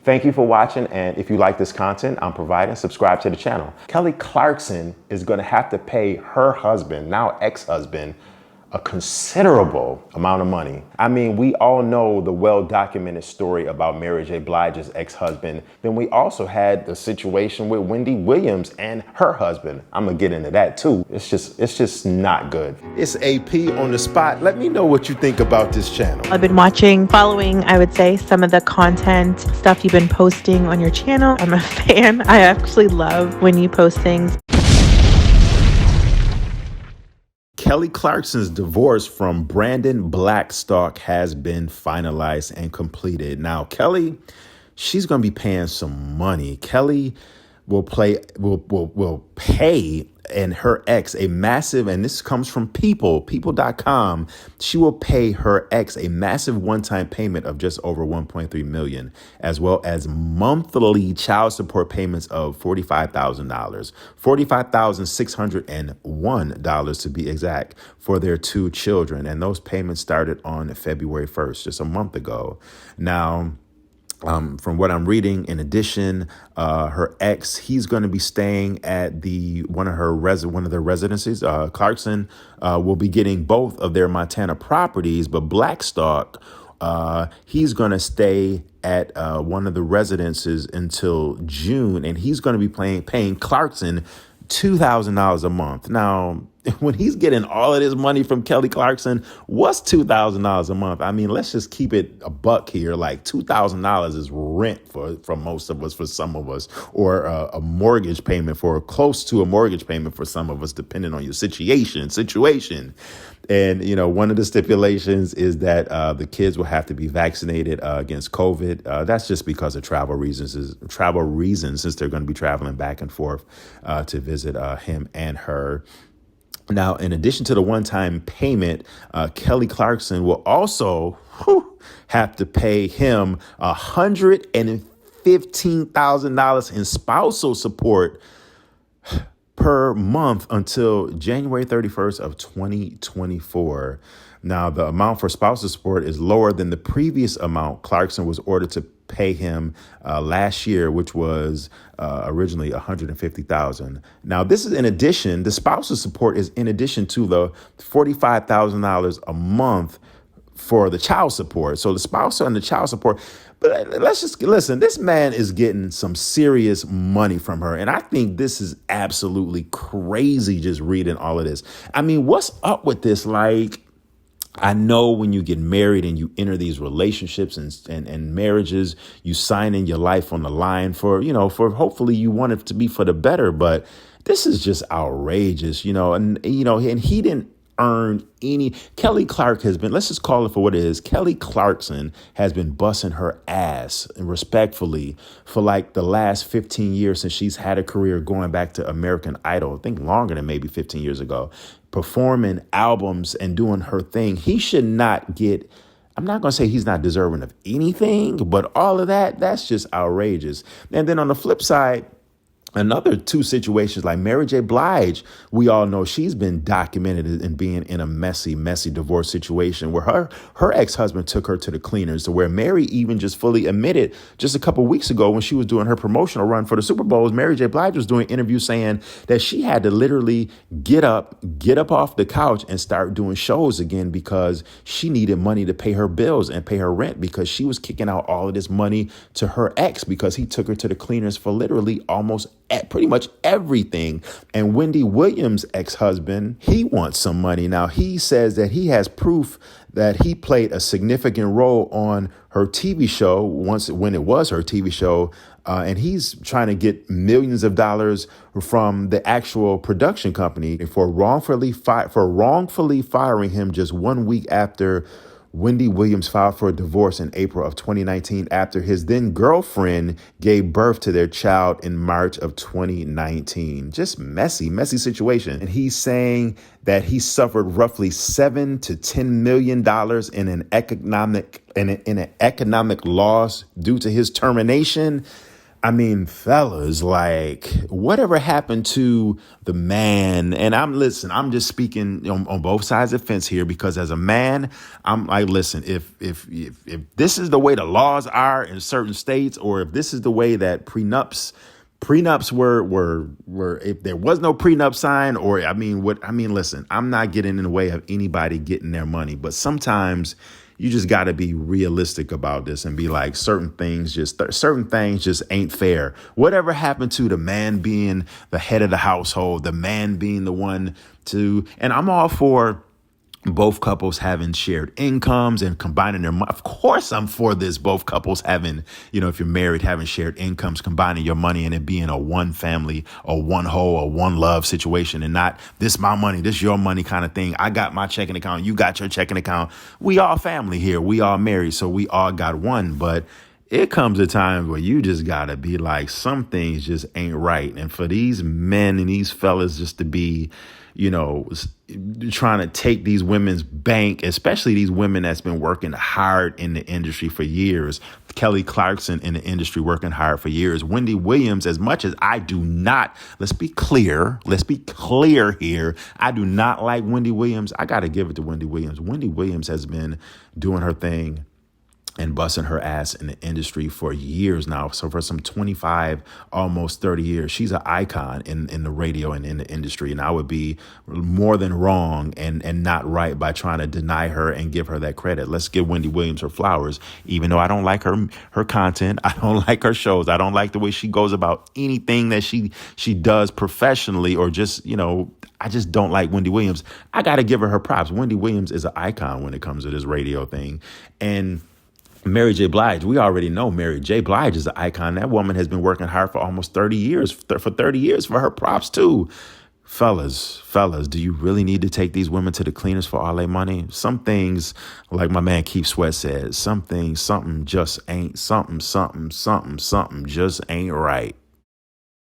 Thank you for watching, and if you like this content I'm providing, subscribe to the channel. Kelly Clarkson is going to have to pay her husband, now ex-husband, a considerable amount of money. I mean, we all know the well-documented story about Mary J. Blige's ex-husband. Then we also had the situation with Wendy Williams and her husband. I'm gonna get into that too. It's just not good. It's AP on the spot. Let me know what you think about this channel. I've been following, I would say, some of the content stuff you've been posting on your channel. I'm a fan. I actually love when you post things. Kelly Clarkson's divorce from Brandon Blackstock has been finalized and completed. Now, Kelly, she's going to be paying some money. Kelly will pay and her ex a massive, and this comes from people.com. She will pay her ex a massive one-time payment of just over $1.3 million, as well as monthly child support payments of $45,000, $45,601 to be exact, for their two children. And those payments started on February 1st, just a month ago. Now, from what I'm reading, in addition, her ex, he's going to be staying at one of their residences. Clarkson will be getting both of their Montana properties, but Blackstock, he's going to stay at one of the residences until June, and he's going to be paying Clarkson $2,000 a month. Now, when he's getting all of this money from Kelly Clarkson, what's $2,000 a month? I mean, let's just keep it a buck here. Like $2,000 is rent for most of us, for some of us, or a mortgage payment close to a mortgage payment for some of us, depending on your situation. And, you know, one of the stipulations is that the kids will have to be vaccinated against COVID. That's just because of travel reasons, since they're going to be traveling back and forth to visit him and her. Now, in addition to the one-time payment, Kelly Clarkson will also have to pay him $115,000 in spousal support per month until January 31st of 2024. Now, the amount for spousal support is lower than the previous amount Clarkson was ordered to pay him last year, which was originally $150,000. Now, this is in addition, the spousal support is in addition to the $45,000 a month for the child support. So the spousal and the child support. But let's just listen. This man is getting some serious money from her. And I think this is absolutely crazy just reading all of this. I mean, what's up with this? Like, I know when you get married and you enter these relationships and marriages, you sign in your life on the line for hopefully you want it to be for the better. But this is just outrageous, and he didn't earn any. Kelly Clark has been, let's just call it for what it is. Kelly Clarkson has been busting her ass, and respectfully, for like the last 15 years since she's had a career, going back to American Idol, I think longer than maybe 15 years ago, performing albums and doing her thing. He should not get, I'm not going to say he's not deserving of anything, but all of that's just outrageous. And then on the flip side, another two situations like Mary J. Blige, we all know she's been documented in being in a messy divorce situation where her ex-husband took her to the cleaners, to where Mary even just fully admitted just a couple weeks ago when she was doing her promotional run for the Super Bowls, Mary J. Blige was doing interviews saying that she had to literally get up off the couch and start doing shows again because she needed money to pay her bills and pay her rent, because she was kicking out all of this money to her ex because he took her to the cleaners for literally almost at pretty much everything. And Wendy Williams' ex-husband, he wants some money. Now, he says that he has proof that he played a significant role on her TV show when it was her TV show. And he's trying to get millions of dollars from the actual production company for wrongfully firing him just 1 week after Wendy Williams filed for a divorce in April of 2019 after his then girlfriend gave birth to their child in March of 2019. Just messy situation. And he's saying that he suffered roughly $7 to $10 million in an economic loss due to his termination. I mean, fellas, like, whatever happened to the man? And I'm just speaking on both sides of the fence here, because as a man, I'm like, listen, if this is the way the laws are in certain states, or if this is the way that prenups were if there was no prenup sign, or listen, I'm not getting in the way of anybody getting their money, but sometimes you just got to be realistic about this and be like, certain things just ain't fair. Whatever happened to the man being the head of the household, the man being the one to, and I'm all for both couples having shared incomes and combining their money. Of course, I'm for this. Both couples having, if you're married, having shared incomes, combining your money, and it being a one family or one whole or one love situation, and not this my money, this your money kind of thing. I got my checking account, you got your checking account. We all family here. We all married, so we all got one. But it comes a time where you just gotta be like, some things just ain't right. And for these men and these fellas just to be, trying to take these women's bank, especially these women that's been working hard in the industry for years. Kelly Clarkson in the industry working hard for years. Wendy Williams, as much as I do not, let's be clear here. I do not like Wendy Williams. I got to give it to Wendy Williams. Wendy Williams has been doing her thing and busting her ass in the industry for years now. So for some 25, almost 30 years, she's an icon in the radio and in the industry. And I would be more than wrong and not right by trying to deny her and give her that credit. Let's give Wendy Williams her flowers, even though I don't like her content. I don't like her shows. I don't like the way she goes about anything that she does professionally, or just, I just don't like Wendy Williams. I got to give her props. Wendy Williams is an icon when it comes to this radio thing. And Mary J. Blige, we already know Mary J. Blige is an icon. That woman has been working hard for almost 30 years, for 30 years, for her props too. Fellas, do you really need to take these women to the cleaners for all their money? Some things, like my man Keith Sweat said, something just ain't right.